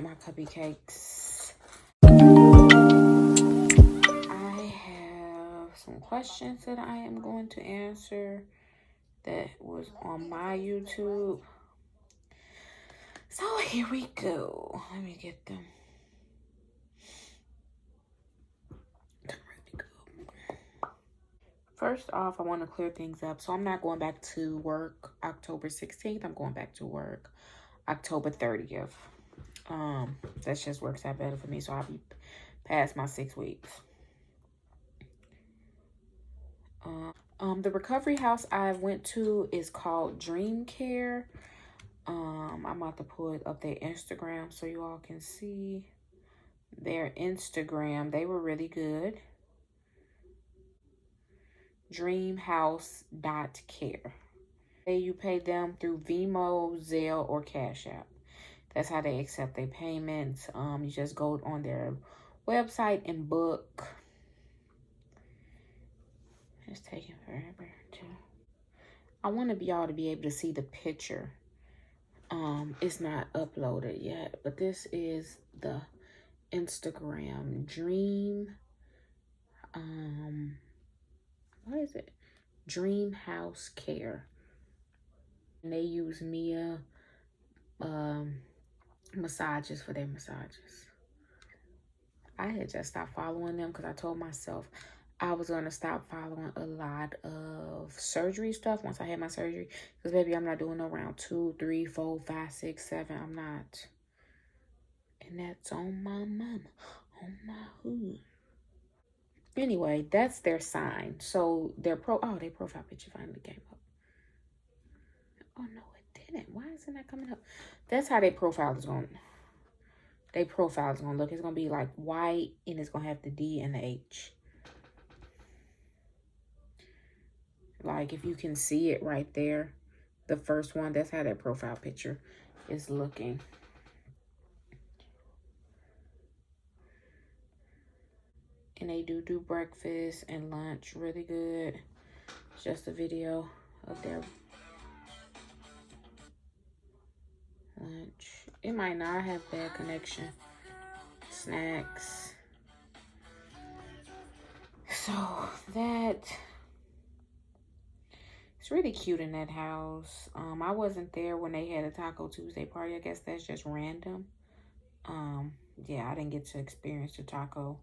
my CUPPY cakes. I have some questions that I am going to answer that was on my YouTube. So here we go. Let me get them. First off, I want to clear things up. So I'm not going back to work October 16th. I'm going back to work October 30th. That just works out better for me. So I'll be past my 6 weeks. The recovery house I went to is called Dream Care. I'm about to put up their Instagram so you all can see their Instagram. They were really good. Dreamhouse.care. You pay them through Venmo, Zelle, or Cash App. That's how they accept their payments. You just go on their website and book. It's taking forever too. I want y'all to be able to see the picture. It's not uploaded yet, but this is the Instagram Dream. What is it? Dream House Care. And they use Mia massages for their massages. I had just stopped following them because I told myself I was going to stop following a lot of surgery stuff once I had my surgery. Because, baby, I'm not doing no round 2, 3, 4, 5, 6, 7. I'm not. And that's on my mama. On my hood. Anyway, that's their sign. So, their profile picture finally came up. Oh, no, it didn't. Why isn't that coming up? That's how their profile is going. Their profile is going to look. It's going to be like white, and it's going to have the D and the H. Like, if you can see it right there, the first one, that's how that profile picture is looking. And they do breakfast and lunch really good. It's just a video of their lunch. It might not have bad connection. Snacks. So that... It's really cute in that house. I wasn't there when they had a Taco Tuesday party. I guess that's just random. Yeah, I didn't get to experience the Taco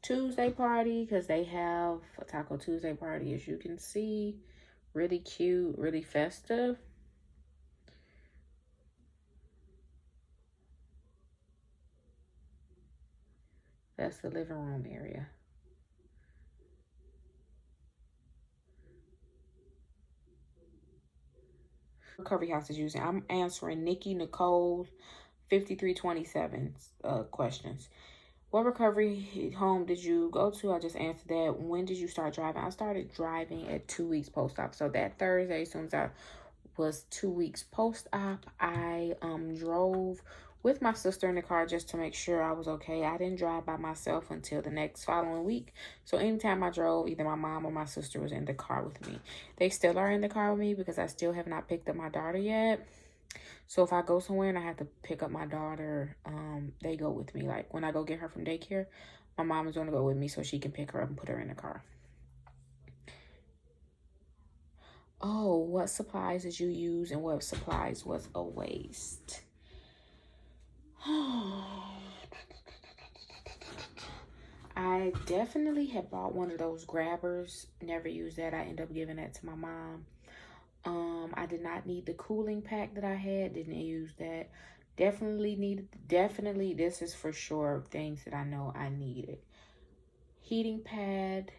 Tuesday party because they have a Taco Tuesday party, as you can see. Really cute, really festive. That's the living room area. Recovery house is using. I'm answering Nikki Nicole 5327 questions. What recovery home did you go to? I just answered that. When did you start driving? I started driving at 2 weeks post-op. So that Thursday, as soon as I was 2 weeks post-op, I drove with my sister in the car just to make sure I was okay. I didn't drive by myself until the next following week. So anytime I drove, either my mom or my sister was in the car with me. They still are in the car with me because I still have not picked up my daughter yet. So if I go somewhere and I have to pick up my daughter, they go with me. Like when I go get her from daycare, my mom is going to go with me so she can pick her up and put her in the car. Oh, what supplies did you use and what supplies was a waste? I definitely had bought one of those grabbers. Never used that. I ended up giving that to my mom. I did not need the cooling pack that I had. Didn't use that. Definitely, this is for sure things that I know I needed. Heating pad,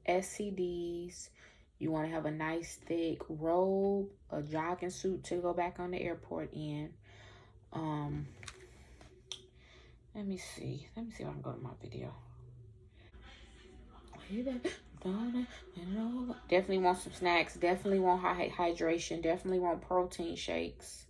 SCDs. You want to have a nice thick robe, a jogging suit to go back on the airport in. Let me see if I can go to my video. Definitely want some snacks. Definitely want hydration. Definitely want protein shakes.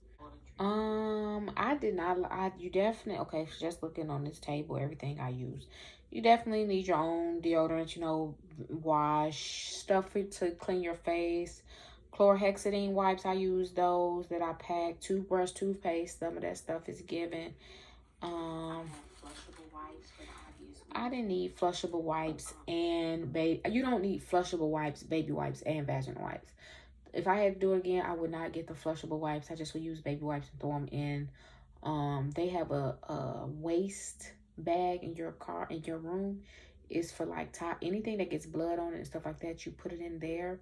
I did not. You definitely, okay, so just looking on this table, everything I use. You definitely need your own deodorant, you know, wash, stuff to clean your face. Chlorhexidine wipes, I use those that I pack. Toothbrush, toothpaste, some of that stuff is given. I didn't need flushable wipes and you don't need flushable wipes, baby wipes, and vaginal wipes. If I had to do it again, I would not get the flushable wipes. I just would use baby wipes and throw them in. They have a waste bag in your car, in your room. It's for like anything that gets blood on it and stuff like that. You put it in there.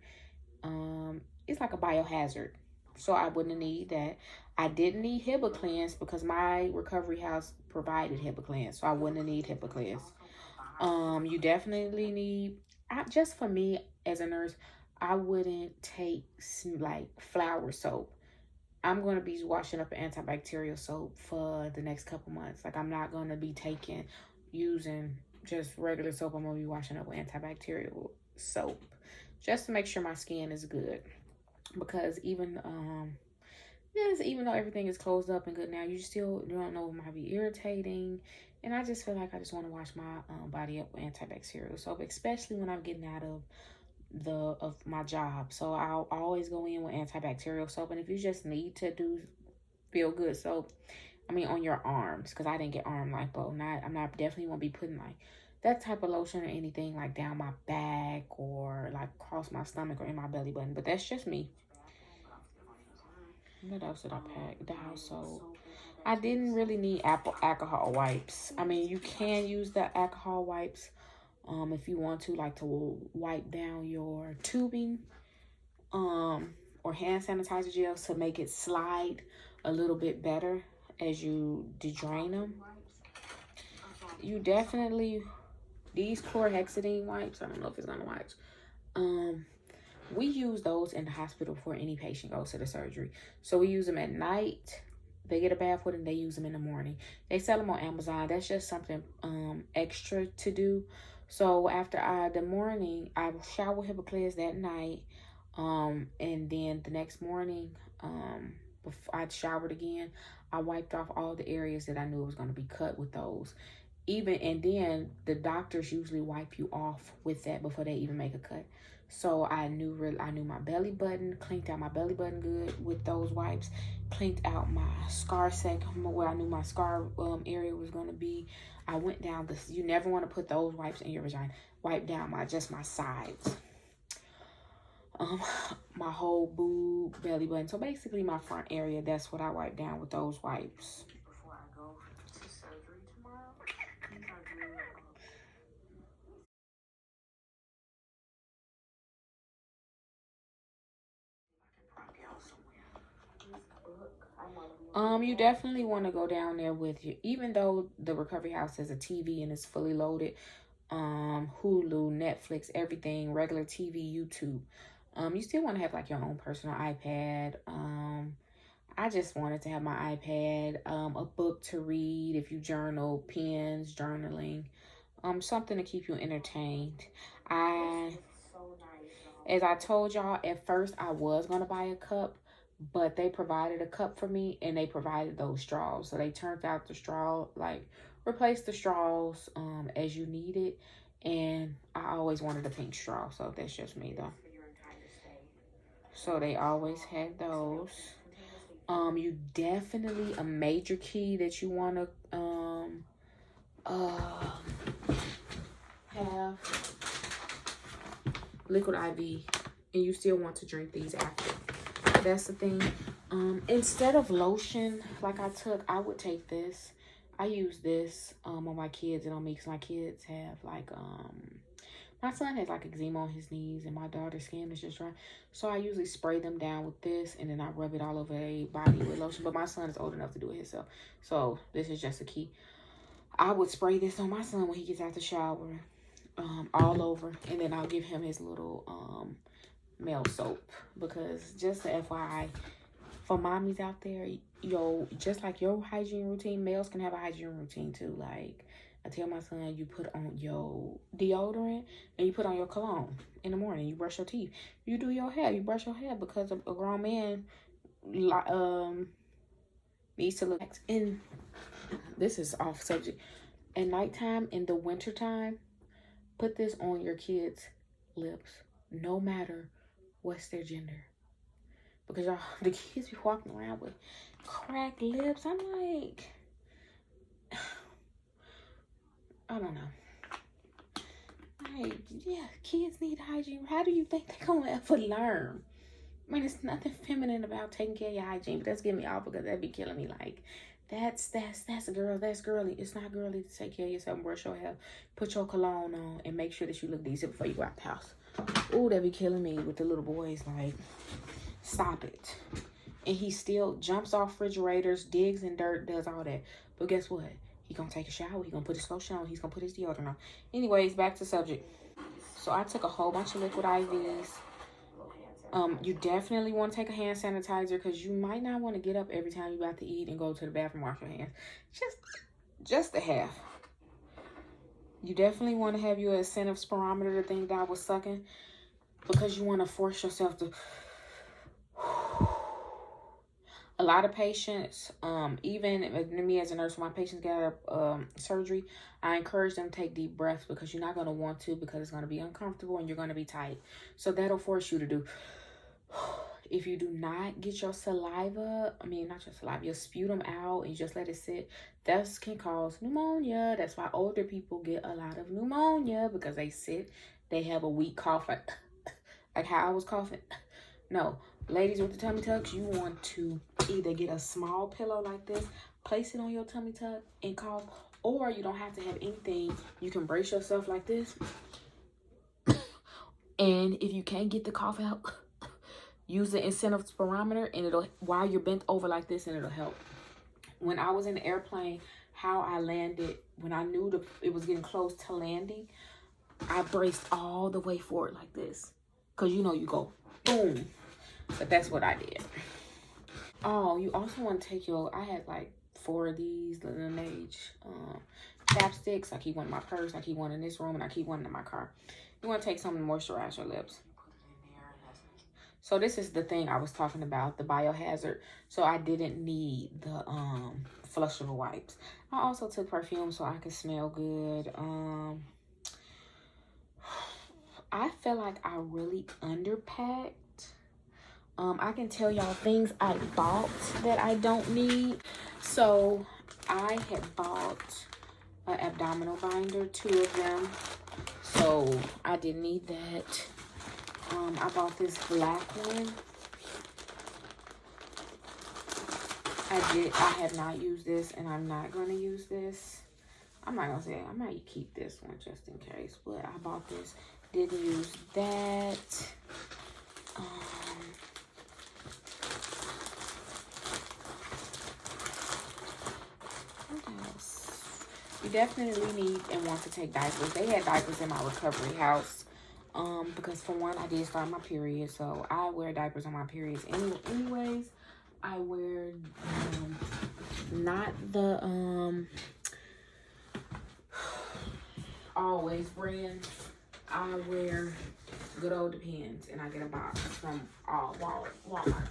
It's like a biohazard. So I wouldn't need that. I didn't need HIPAA because my recovery house provided HIPAA, so I wouldn't need HIPAA. You definitely need, just for me as a nurse, I wouldn't take like flour soap. I'm going to be washing up antibacterial soap for the next couple months. Like, I'm not going to be using just regular soap. I'm going to be washing up with antibacterial soap just to make sure my skin is good. Because even though everything is closed up and good now, you don't know, it might be irritating. And I just feel like I just want to wash my body up with antibacterial soap, especially when I'm getting out of my job. So I'll always go in with antibacterial soap. And if you just need to feel good soap, I mean, on your arms, because I didn't get arm lipo. I'm not definitely won't be putting like that type of lotion or anything like down my back or like across my stomach or in my belly button. But that's just me. What else did I pack? The household. I didn't really need alcohol wipes. I mean, you can use the alcohol wipes if you want to, like to wipe down your tubing or hand sanitizer gels to make it slide a little bit better as you dedrain them. You definitely, these chlorhexidine wipes, I don't know if it's gonna wipes. We use those in the hospital before any patient goes to the surgery. So we use them at night. They get a bath with them, they use them in the morning. They sell them on Amazon. That's just something extra to do. So after the morning, I shower with HIPAA that night. And then the next morning, before I showered again, I wiped off all the areas that I knew was going to be cut with those. And then the doctors usually wipe you off with that before they even make a cut. So I knew my belly button, cleaned out my belly button good with those wipes, cleaned out my scar sac where I knew my scar area was going to be. I went down you never want to put those wipes in your vagina. Wipe down just my sides. My whole boob, belly button. So basically my front area, that's what I wipe down with those wipes. Before I go to surgery tomorrow, you definitely want to go down there with you, even though the recovery house has a TV and it's fully loaded. Hulu, Netflix, everything, regular TV, YouTube. You still want to have like your own personal iPad. I just wanted to have my iPad, a book to read if you journal, pens, journaling, something to keep you entertained. As I told y'all, at first I was going to buy a cup, but they provided a cup for me and they provided those straws. So they turned out the straw, like replace the straws as you need it. And I always wanted a pink straw, so that's just me though. So they always had those. You definitely, a major key that you want to have liquid IV, and you still want to drink these after. That's the thing. Instead of lotion like I would take this. I use this on my kids and on me because my kids have like my son has like eczema on his knees and my daughter's skin is just dry. So I usually spray them down with this and then I rub it all over a body with lotion. But my son is old enough to do it himself. So this is just a key. I would spray this on my son when he gets out the shower, all over. And then I'll give him his little male soap. Because just the FYI, for mommies out there, just like your hygiene routine, males can have a hygiene routine too. Like, I tell my son, you put on your deodorant and you put on your cologne in the morning. You brush your teeth. You do your hair. You brush your hair because a grown man needs to look. And this is off subject. At nighttime, in the wintertime, put this on your kids' lips, no matter what's their gender. Because y'all, the kids be walking around with cracked lips. I'm like, don't know. Like, yeah, kids need hygiene. How do you think they're gonna ever learn? I mean, it's nothing feminine about taking care of your hygiene, but that's getting me off because that'd be killing me. Like, that's girly. It's not girly to take care of yourself and brush your hair, put your cologne on, and make sure that you look decent before you go out the house. Ooh, that'd be killing me with the little boys. Like, stop it. And he still jumps off refrigerators, digs in dirt, does all that. But guess what? He gonna take a shower. He gonna put his lotion on. He's gonna put his deodorant on. Anyways, back to subject. So I took a whole bunch of liquid IVs. You definitely want to take a hand sanitizer because you might not want to get up every time you about to eat and go to the bathroom, wash your hands. Just a half. You definitely want to have your incentive spirometer, the thing that I was sucking, because you want to force yourself to. A lot of patients, even me as a nurse, when my patients get surgery, I encourage them to take deep breaths because you're not going to want to, because it's going to be uncomfortable and you're going to be tight. So that'll force you to do. If you do not get your saliva, not your saliva, your sputum out and just let it sit, that can cause pneumonia. That's why older people get a lot of pneumonia, because they sit, they have a weak cough, like how I was coughing. No, ladies with the tummy tucks, you want to either get a small pillow like this, place it on your tummy tuck and cough, or you don't have to have anything. You can brace yourself like this. And if you can't get the cough out, use the incentive spirometer, and it'll, while you're bent over like this, and it'll help. When I was in the airplane, how I landed, when I knew it was getting close to landing, I braced all the way forward like this. Because you know, you go boom. But that's what I did. Oh, you also want to take your, I had like 4 of these Laneige chapsticks. I keep one in my purse, I keep one in this room, and I keep one in my car. You want to take something to moisturize your lips. So this is the thing I was talking about, the biohazard. So I didn't need the flushable wipes. I also took perfume so I could smell good. I feel like I really underpacked. I can tell y'all things I bought that I don't need. So I had bought an abdominal binder, 2 of them. So I didn't need that. I bought this black one. I have not used this, and I'm not going to use this. I'm not going to say, I might keep this one just in case, but I bought this. Didn't use that. What else? You definitely need and want to take diapers. They had diapers in my recovery house. Because for one, I did start my period, so I wear diapers on my periods. Anyways, I wear not the Always brand. I wear Good Old Depends, and I get a box from Walmart.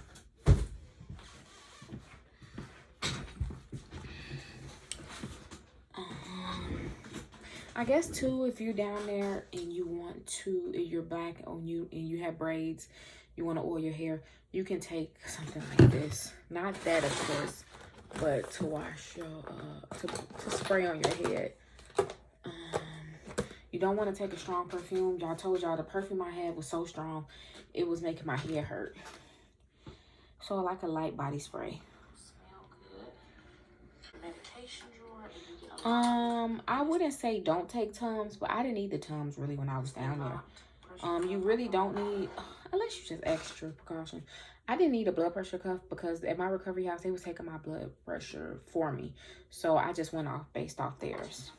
I guess too, if you're down there and you want to, if you're black and you have braids, you want to oil your hair, you can take something like this. Not that, of course, but to wash your to spray on your head. You don't want to take a strong perfume. Y'all told y'all the perfume I had was so strong, it was making my hair hurt. So I like a light body spray. Smell good. Medication drawer. I wouldn't say don't take Tums, but I didn't need the Tums really when I was down there. You really don't need, unless you just extra precaution. I didn't need a blood pressure cuff because at my recovery house, they was taking my blood pressure for me. So I just went off based off theirs.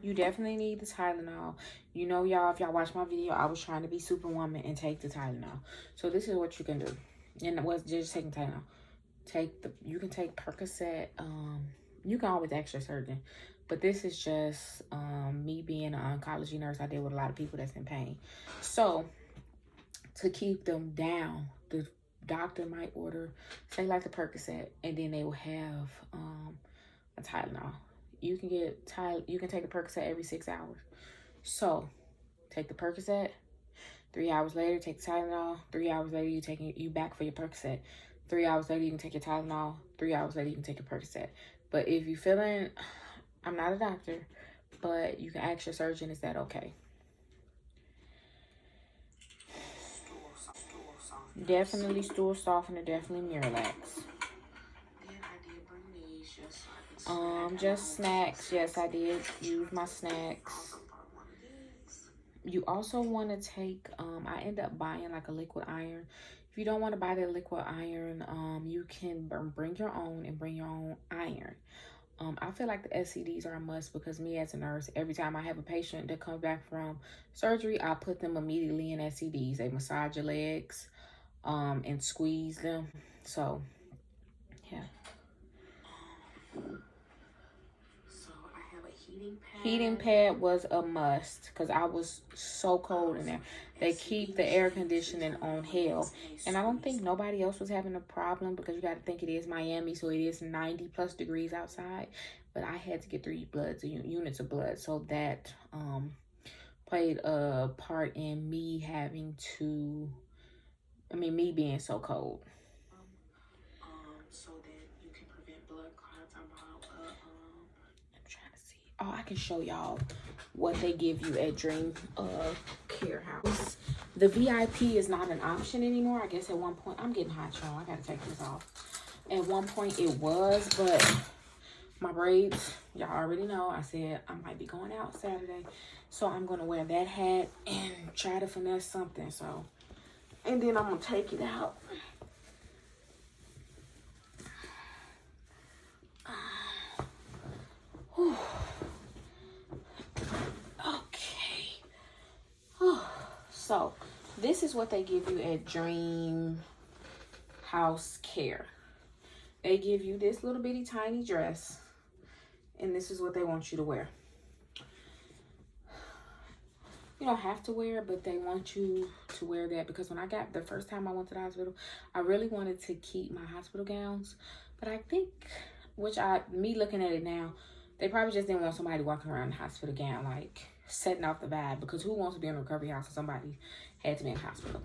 You definitely need the Tylenol. You know, y'all, if y'all watch my video, I was trying to be superwoman and take the Tylenol. So this is what you can do. And it was just taking Tylenol. You can take Percocet. You can always ask your surgeon, but this is just me being an oncology nurse. I deal with a lot of people that's in pain. So to keep them down, the doctor might order, say like the Percocet, and then they will have a Tylenol. You can take a Percocet every 6 hours. So take the Percocet. 3 hours later, take the Tylenol. 3 hours later, you back for your Percocet. 3 hours later, you can take your Tylenol. 3 hours later, you can take your Percocet. But if you're feeling I'm not a doctor, but you can ask your surgeon, is that okay? Definitely stool softener, definitely Miralax. Just snacks. Yes, I did use my snacks. You also want to take, I end up buying like a liquid iron. If you don't want to buy that liquid iron, you can bring your own and bring your own iron. I feel like the SCDs are a must because me as a nurse, every time I have a patient that comes back from surgery, I put them immediately in SCDs. They massage your legs, and squeeze them. So, yeah. Heating pad was a must because I was so cold in there. They keep the air conditioning on hell. And I don't think nobody else was having a problem because you got to think it is Miami, so it is 90 plus degrees outside. But I had to get 3 units of blood. So that played a part in me having to, me being so cold. So that you can prevent blood clots. I'm trying to see. Oh, I can show y'all what they give you at Dream Care House. The VIP is not an option anymore. I guess at one point, I'm getting hot, y'all. I gotta take this off. At one point it was, but my braids, y'all already know, I said I might be going out Saturday. So I'm gonna wear that hat and try to finesse something. So, and then I'm gonna take it out. Okay. So this is what they give you at Dream House Care. They give you this little bitty tiny dress, and this is what they want you to wear. You don't have to wear it, but they want you to wear that because when the first time I went to the hospital, I really wanted to keep my hospital gowns. But I think, me looking at it now, they probably just didn't want somebody walking around in the hospital gown, like setting off the vibe, because who wants to be in a recovery house if somebody had to be in the hospital?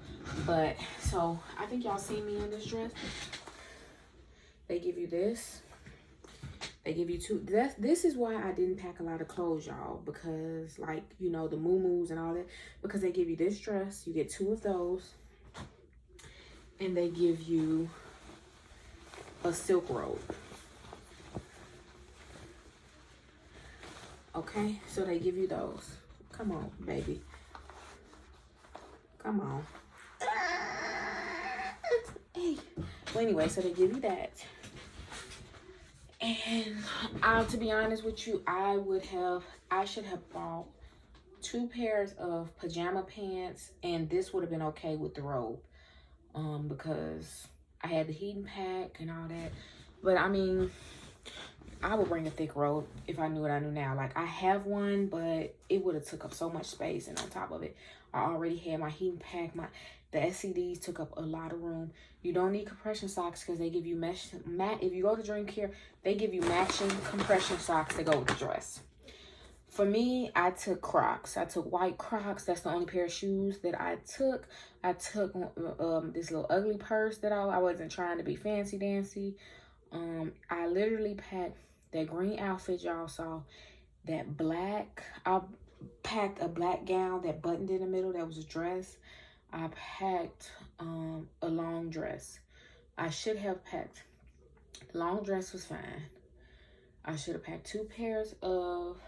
But, so, I think y'all see me in this dress. They give you this. They give you 2. This is why I didn't pack a lot of clothes, y'all, because, like, you know, the moo-moos and all that, because they give you this dress. You get 2 of those. And they give you a silk robe. Okay, so they give you those. Come on, baby. Come on. Hey. Well, anyway, so they give you that. And to be honest with you, I should have bought 2 pairs of pajama pants, and this would have been okay with the robe. Because I had the heating pack and all that. But I mean, I would bring a thick robe if I knew what I knew now. Like, I have one, but it would have took up so much space. And on top of it, I already had my heating pack. The SCDs took up a lot of room. You don't need compression socks because they give you if you go to Dream Care, they give you matching compression socks that go with the dress. For me, I took Crocs. I took white Crocs. That's the only pair of shoes that I took. I took this little ugly purse that I wasn't trying to be fancy dancy. I literally packed that green outfit y'all saw, that black. I packed a black gown that buttoned in the middle that was a dress. I packed a long dress. I should have packed, the long dress was fine. I should have packed 2 pairs of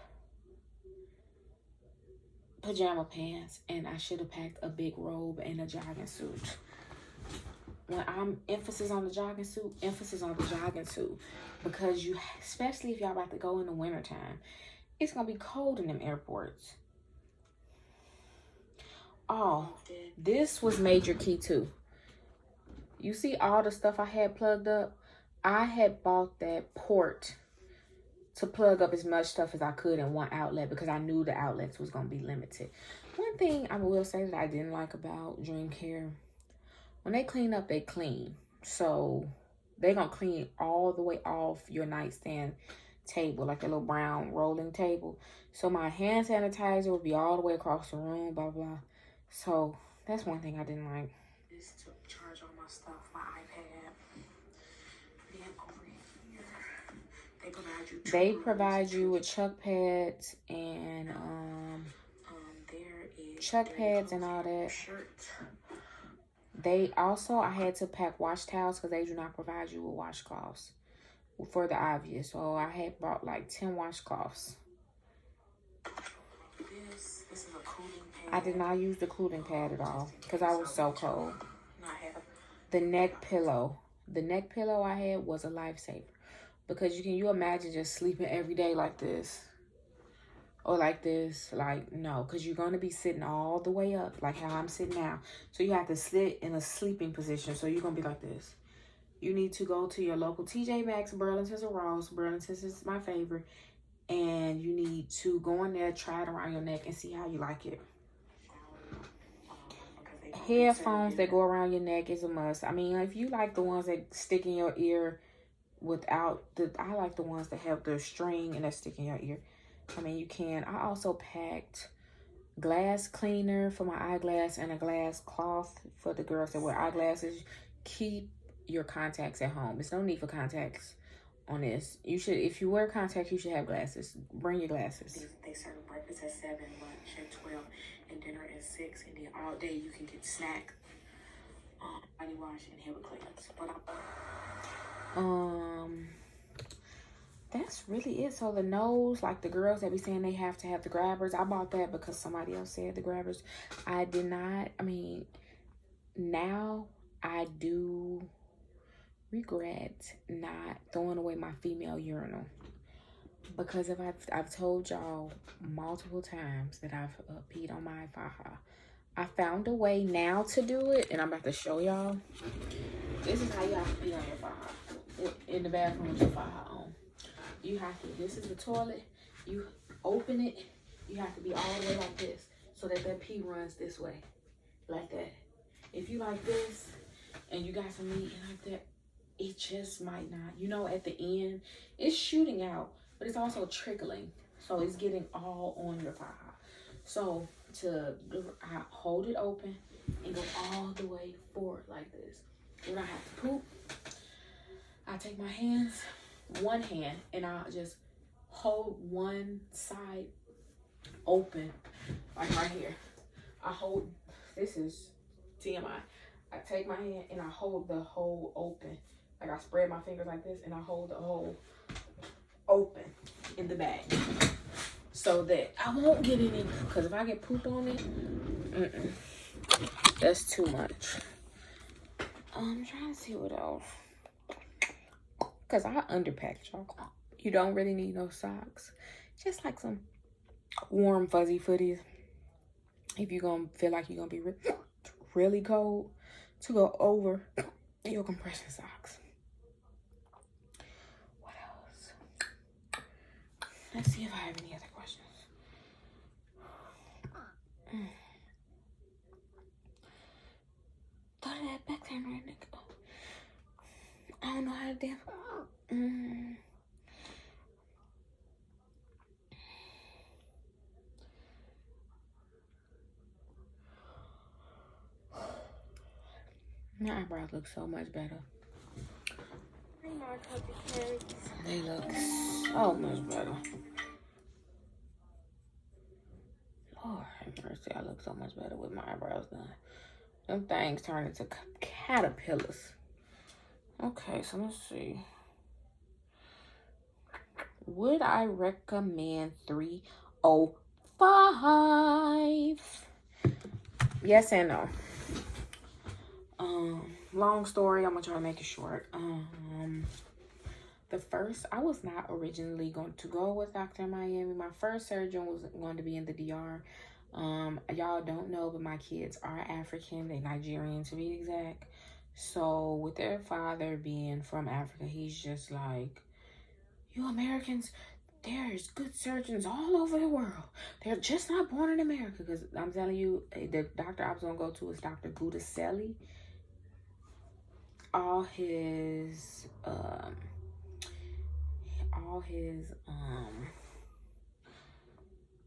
pajama pants, and I should have packed a big robe and a jogging suit. When I'm emphasis on the jogging suit, because especially if y'all about to go in the wintertime, it's gonna be cold in them airports. Oh, this was major key too. You see all the stuff I had plugged up? I had bought that port to plug up as much stuff as I could in one outlet because I knew the outlets was going to be limited. One thing I will say that I didn't like about Dream Care, when they clean up, they clean. So they're going to clean all the way off your nightstand table, like a little brown rolling table. So my hand sanitizer would be all the way across the room, blah, blah. So that's one thing I didn't like. This to charge all my stuff, my iPad. Then over here, they provide you They provide you with chuck pads and all that. They also, I had to pack wash towels because they do not provide you with washcloths for the obvious. So I had bought like 10 washcloths. This is a cooling pad. I did not use the cooling pad at all because I was so cold. The neck pillow. The neck pillow I had was a lifesaver. Because you imagine just sleeping every day like this? Or like this? Like, no. Because you're going to be sitting all the way up. Like how I'm sitting now. So you have to sit in a sleeping position. So you're going to be like this. You need to go to your local TJ Maxx, Burlington's, or Ross. Burlington's is my favorite. And you need to go in there, try it around your neck, and see how you like it. Headphones that go around your neck is a must. I mean, if you like the ones that stick in your ear without the... I like the ones that have the string and that stick in your ear. I mean, you can. I also packed glass cleaner for my eyeglass and a glass cloth for the girls that wear eyeglasses. Keep your contacts at home. There's no need for contacts on this. You should, if you wear contacts, you should have glasses. Bring your glasses. They serve breakfast at 7, lunch at 12, and dinner at 6. And then all day you can get snack, body wash, and hair cleanse. But that's really it. So the nose, like the girls that be saying they have to have the grabbers, I bought that because somebody else said the grabbers. I did not. I mean, now I do regret not throwing away my female urinal, because if I've told y'all multiple times that I've peed on my faja. I found a way now to do it, and I'm about to show y'all. This is how you have to pee on your faja in the bathroom with your faja on. You have to, this is the toilet, you open it, you have to be all the way like this so that pee runs this way, like that. If you like this and you got some meat like that, it just might not. You know, at the end, it's shooting out, but it's also trickling. So it's getting all on your faja. So I hold it open and go all the way forward like this. When I have to poop, I take my hands, one hand, and I'll just hold one side open, like right here. I hold, this is TMI. I take my hand and I hold the hole open. Like I spread my fingers like this and I hold the hole open in the bag so that I won't get any, because if I get poop on it, that's too much. I'm trying to see what else. Because I underpacked, y'all. You don't really need no socks. Just like some warm, fuzzy footies. If you're going to feel like you're going to be really cold, to go over your compression socks. What else? Let's see if I have any other questions. Throw that back there right now. I don't know how to dance. My eyebrows look so much better. They look so much better. Lord have mercy, I look so much better with my eyebrows done. Them things turn into caterpillars. Okay, so let's see. Would I recommend 305? Yes and no. Long story, I'm gonna try to make it short. The first, I was not originally going to go with Dr. Miami. My first surgeon was going to be in the DR. Y'all don't know, but my kids are African. They're Nigerian to be exact. So with their father being from Africa, he's just like, you Americans, there's good surgeons all over the world. They're just not born in America. Because I'm telling you, the doctor I was going to go to is Dr. Gudaselli. All his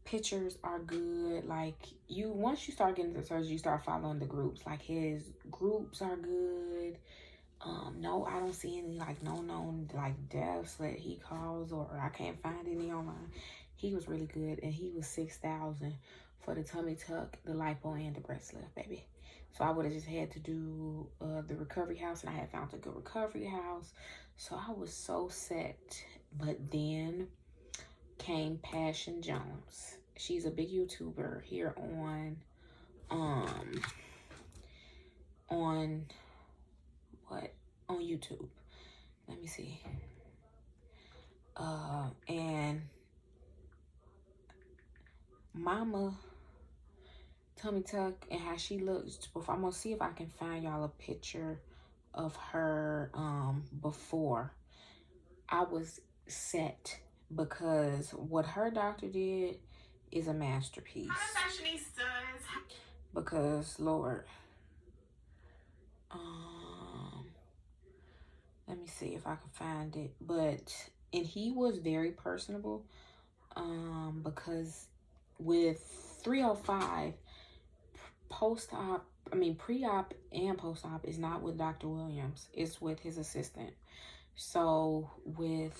pictures are good. Like, once you start getting to surgery, you start following the groups. Like, his groups are good. No, I don't see any like no known like deaths that he caused, or I can't find any online. He was really good, and he was 6,000 for the tummy tuck, the lipo, and the breast lift, baby. So I would have just had to do the recovery house, and I had found a good recovery house. So I was so set. But then came Passion Jones. She's a big YouTuber here on what? On YouTube. Let me see. And Mama Tummy Tuck and how she looks. I'm gonna see if I can find y'all a picture of her before. I was set because what her doctor did is a masterpiece. Because Lord, let me see if I can find it. And he was very personable, because with 305 post-op, pre-op and post-op is not with Dr. Williams, it's with his assistant. So with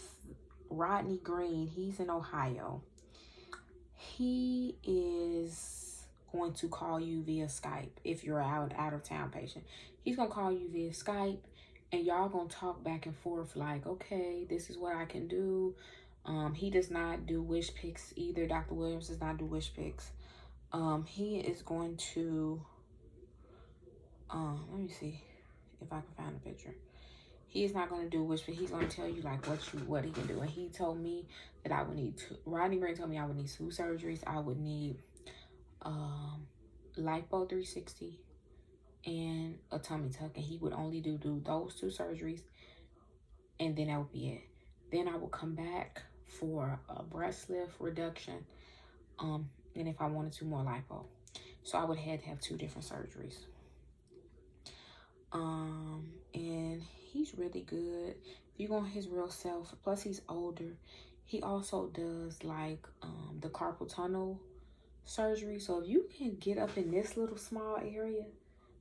Rodney Green, he's in Ohio. He is going to call you via Skype if you're out of town patient. He's gonna call you via Skype, and y'all gonna talk back and forth like, okay, this is what I can do. He does not do wish picks either. Dr. Williams does not do wish picks. He is going to, let me see if I can find a picture. He is not going to do wish pick. He's going to tell you like what he can do. And he told me that I would need Rodney Green told me I would need 2 surgeries. I would need lipo 360 and a tummy tuck, and he would only do those 2 surgeries, and then that would be it. Then I would come back for a breast lift reduction, and if I wanted to, more lipo. So I would have to have 2 different surgeries. And he's really good. If you want his real self, plus he's older, he also does like the carpal tunnel surgery. So if you can get up in this little small area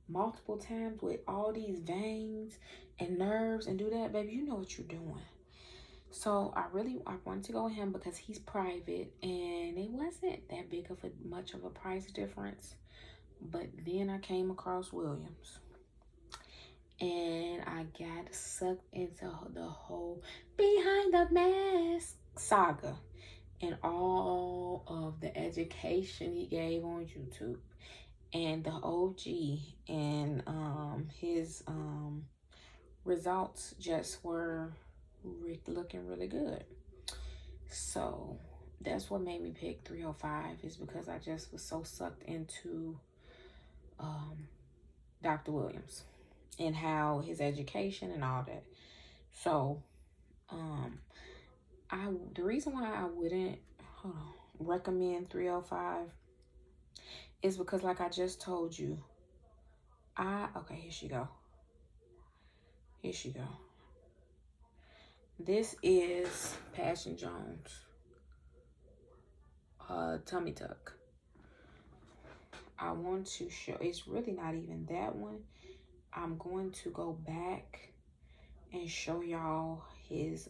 multiple times with all these veins and nerves and do that, baby, you know what you're doing. So I wanted to go with him because he's private, and it wasn't that big of much of a price difference. But then I came across Williams, and I got sucked into the whole behind the mask saga and all of the education he gave on YouTube and the OG, and his results just were looking really good. So that's what made me pick 305, is because I just was so sucked into Dr. Williams and how his education and all that. So the reason why I wouldn't recommend 305 is because, like I just told you, okay, here she go. This is Passion Jones tummy tuck. I want to show, it's really not even that one. I'm going to go back and show y'all his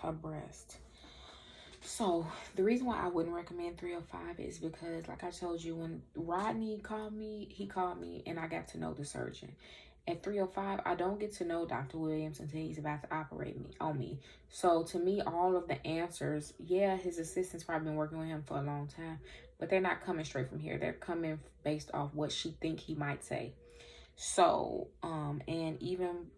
her breast. So the reason why I wouldn't recommend 305 is because, like I told you, when Rodney called me, he called me and I got to know the surgeon. At 305, I don't get to know Dr. Williams until he's about to operate on me. So to me, all of the answers, yeah, his assistant's probably been working with him for a long time, but they're not coming straight from here. They're coming based off what she think he might say. So, and even,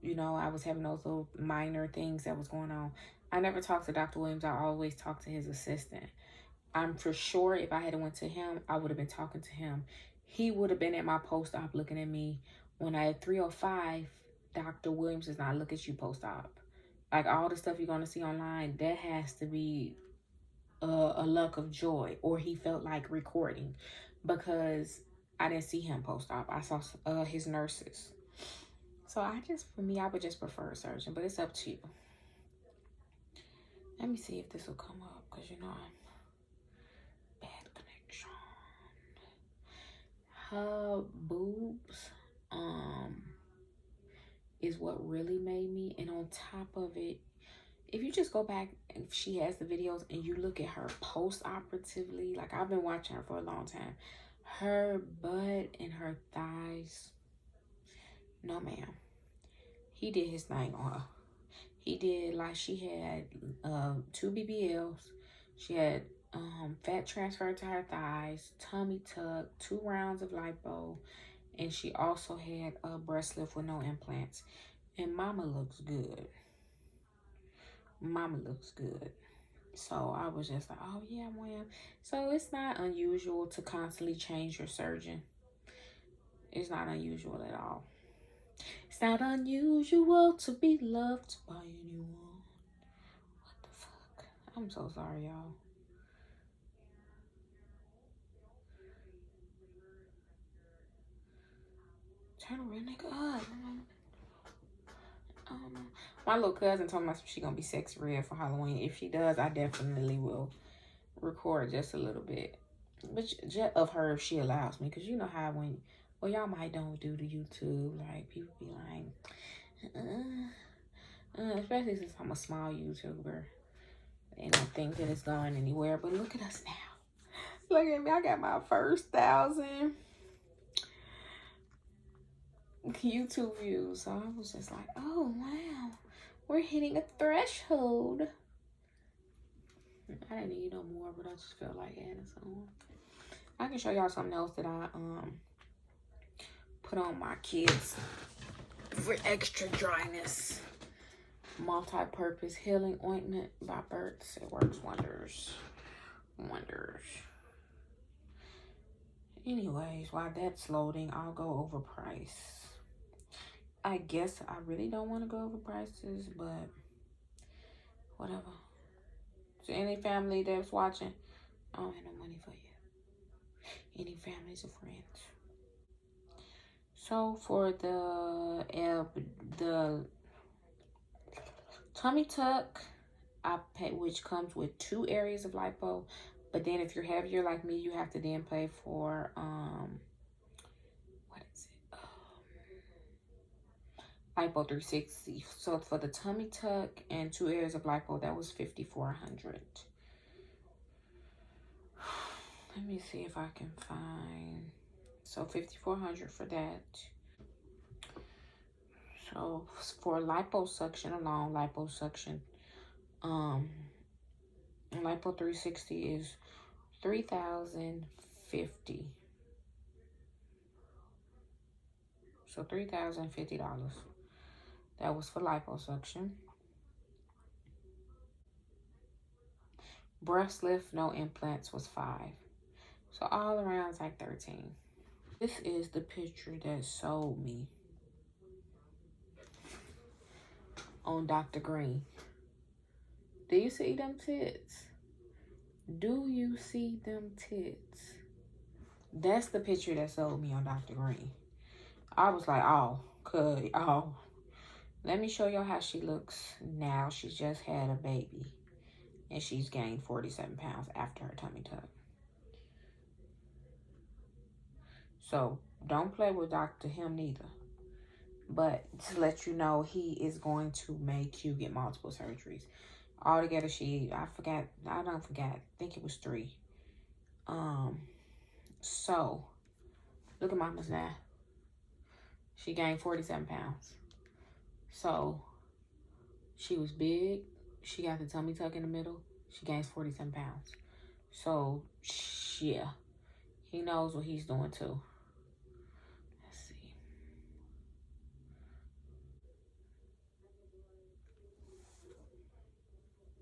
you know, I was having those little minor things that was going on. I never talked to Dr. Williams. I always talked to his assistant. I'm for sure if I had went to him, I would have been talking to him. He would have been at my post-op looking at me. When I had 305, Dr. Williams does not look at you post-op. Like all the stuff you're going to see online, that has to be a luck of joy, or he felt like recording, because I didn't see him post-op. I saw his nurses. So for me, I would just prefer a surgeon, but it's up to you. Let me see if this will come up, because you know I'm bad connection. Her boobs is what really made me. And on top of it, if you just go back, if she has the videos and you look at her post-operatively, like I've been watching her for a long time, her butt and her thighs, no ma'am. He did his thing on her. He did, like, she had 2 BBLs. She had fat transferred to her thighs, tummy tuck, 2 rounds of lipo, and she also had a breast lift with no implants. And mama looks good. Mama looks good. So I was just like, oh yeah, ma'am. So it's not unusual to constantly change your surgeon. It's not unusual at all. It's not unusual to be loved by anyone. What the fuck? I'm so sorry, y'all. Turn a real nigga up. My little cousin told me she gonna be sexy red for Halloween. If she does, I definitely will record just a little bit. But just of her if she allows me. Because you know how when, well, y'all might don't do the YouTube. Like, people be like, especially since I'm a small YouTuber. They don't think that it's going anywhere. But look at us now. Look at me. I got my first 1,000 YouTube views. So I was just like, oh, wow. We're hitting a threshold. I didn't need no more, but I just felt like adding some. I can show y'all something else that I put on my kids for extra dryness. Multi-purpose healing ointment by Burt's. It works wonders. Wonders. Anyways, while that's loading, I'll go over price. I guess I really don't want to go over prices, but whatever. So any family that's watching, I don't have no money for you. Any families or friends. So for the tummy tuck, I pay, which comes with 2 areas of lipo. But then if you're heavier like me, you have to then pay for what is it? Lipo 360. So for the tummy tuck and 2 areas of lipo, that was $5,400. Let me see if I can find. So $5,400 for that. So for liposuction alone, liposuction, lipo 360 is $3,050. So $3,050. That was for liposuction. Breast lift, no implants, was $5. So all around it's like $13. This is the picture that sold me on Dr. Green. Do you see them tits? Do you see them tits? That's the picture that sold me on Dr. Green. I was like, oh, let me show y'all how she looks now. She just had a baby and she's gained 47 pounds after her tummy tuck. So don't play with Dr. Him neither. But to let you know, he is going to make you get multiple surgeries. Altogether, I think it was 3. So look at mama's now. She gained 47 pounds. So she was big. She got the tummy tuck in the middle. She gains 47 pounds. So yeah, he knows what he's doing too. Let's see.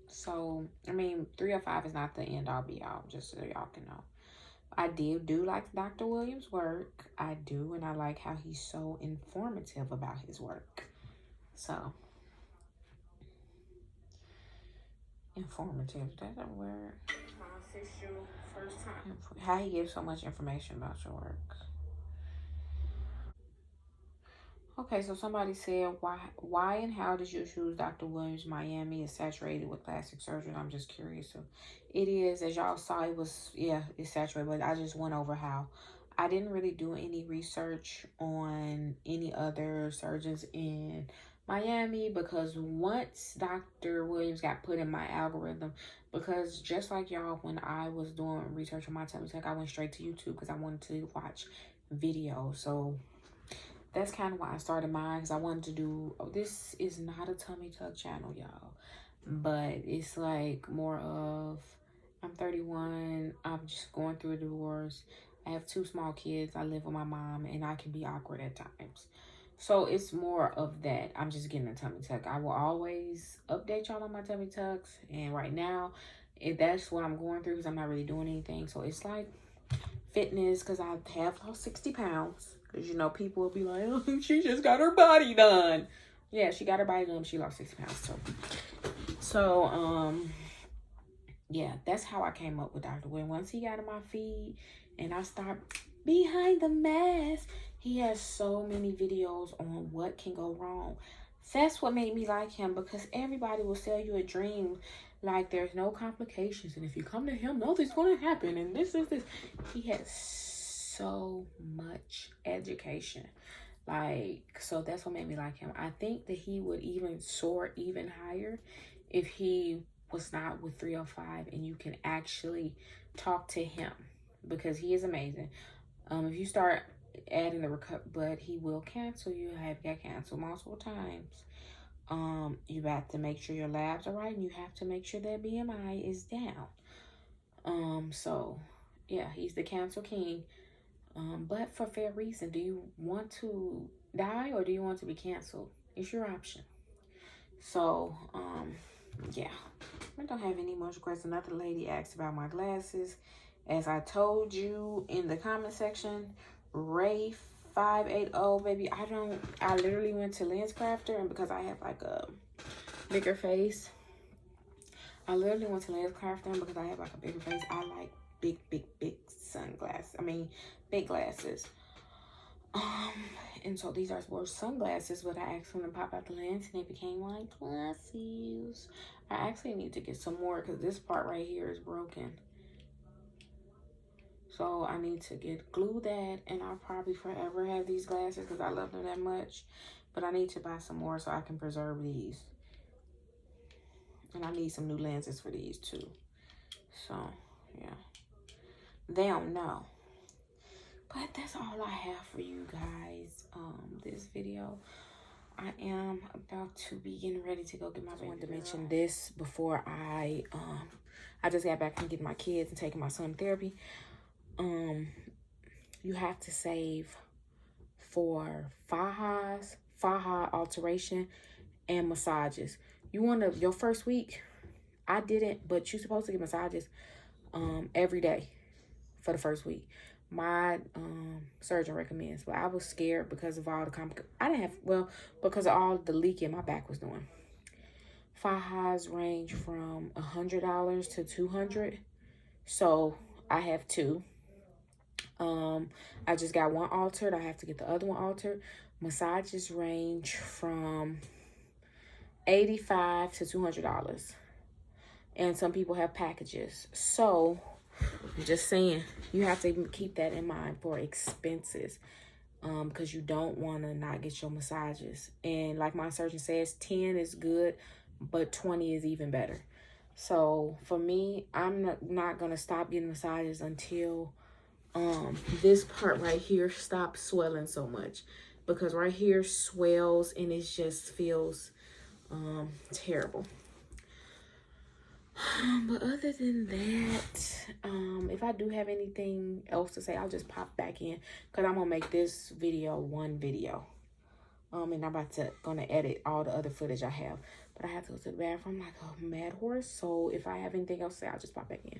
So, I mean, 305 is not the end all be all, just so y'all can know. I do like Dr. Williams' work. I do, and I like how he's so informative about his work. So, informative, that's a word. My official first time. How he gives so much information about your work. Okay, so somebody said, why and how did you choose Dr. Williams? Miami is saturated with plastic surgery. I'm just curious. So it is, as y'all saw, it was, yeah, it's saturated, but I just went over how I didn't really do any research on any other surgeons in Miami, because once Dr. Williams got put in my algorithm, because just like y'all, when I was doing research on my tummy tuck, I went straight to YouTube because I wanted to watch videos. So that's kind of why I started mine, because I wanted to do, oh, this is not a tummy tuck channel, y'all, but it's like more of, I'm 31, I'm just going through a divorce, I have 2 small kids, I live with my mom, and I can be awkward at times. So it's more of that. I'm just getting a tummy tuck. I will always update y'all on my tummy tucks, and right now, that's what I'm going through, because I'm not really doing anything. So it's like fitness, because I have lost 60 pounds. Because, you know, people will be like, oh, she just got her body done. Yeah, she got her body done. She lost 60 pounds. So, yeah, that's how I came up with Dr. Wynn. Once he got in my feed and I started behind the mask, he has so many videos on what can go wrong. That's what made me like him, because everybody will sell you a dream like there's no complications, and if you come to him, nothing's going to happen, and this is this. He has so much education. Like, so that's what made me like him. I think that he would even soar even higher if he was not with 305 and you can actually talk to him, because he is amazing. If you start adding the but he will cancel you. I have got canceled multiple times. You have to make sure your labs are right, and you have to make sure that BMI is down. So yeah, he's the cancel king. But for fair reason. Do you want to die or do you want to be canceled? It's your option. So, yeah. I don't have any more questions. Another lady asked about my glasses. As I told you in the comment section, Ray 580, baby, I literally went to LensCrafter, and because I have like a bigger face, I literally went to LensCrafter, and because I have like a bigger face, I like big sunglasses. I mean, big glasses. And so these were sunglasses, but I asked them to pop out the lens, and they became like glasses. I actually need to get some more, because this part right here is broken. So I need to glue that, and I'll probably forever have these glasses because I love them that much. But I need to buy some more so I can preserve these. And I need some new lenses for these too. So, yeah. They don't know. But that's all I have for you guys, this video. I am about to be getting ready to go get my baby. I wanted to mention this before I just got back from getting my kids and taking my son to therapy. You have to save for faja alteration, and massages. You want to, your first week, I didn't, but you're supposed to get massages every day for the first week. My surgeon recommends, but I was scared because of all the because of all the leaking my back was doing. Fajas range from $100 to $200, so I have 2. I just got one altered. I have to get the other one altered. Massages range from $85 to $200, and some people have packages. So I'm just saying, you have to keep that in mind for expenses, because you don't want to not get your massages. And like my surgeon says, 10 is good, but 20 is even better. So for me, I'm not gonna stop getting massages until this part right here stops swelling so much, because right here swells and it just feels terrible. But other than that, if I do have anything else to say, I'll just pop back in, because I'm gonna make this video one video. And I'm gonna edit all the other footage I have. But I have to go to the bathroom like a mad horse. So if I have anything else to say, I'll just pop back in.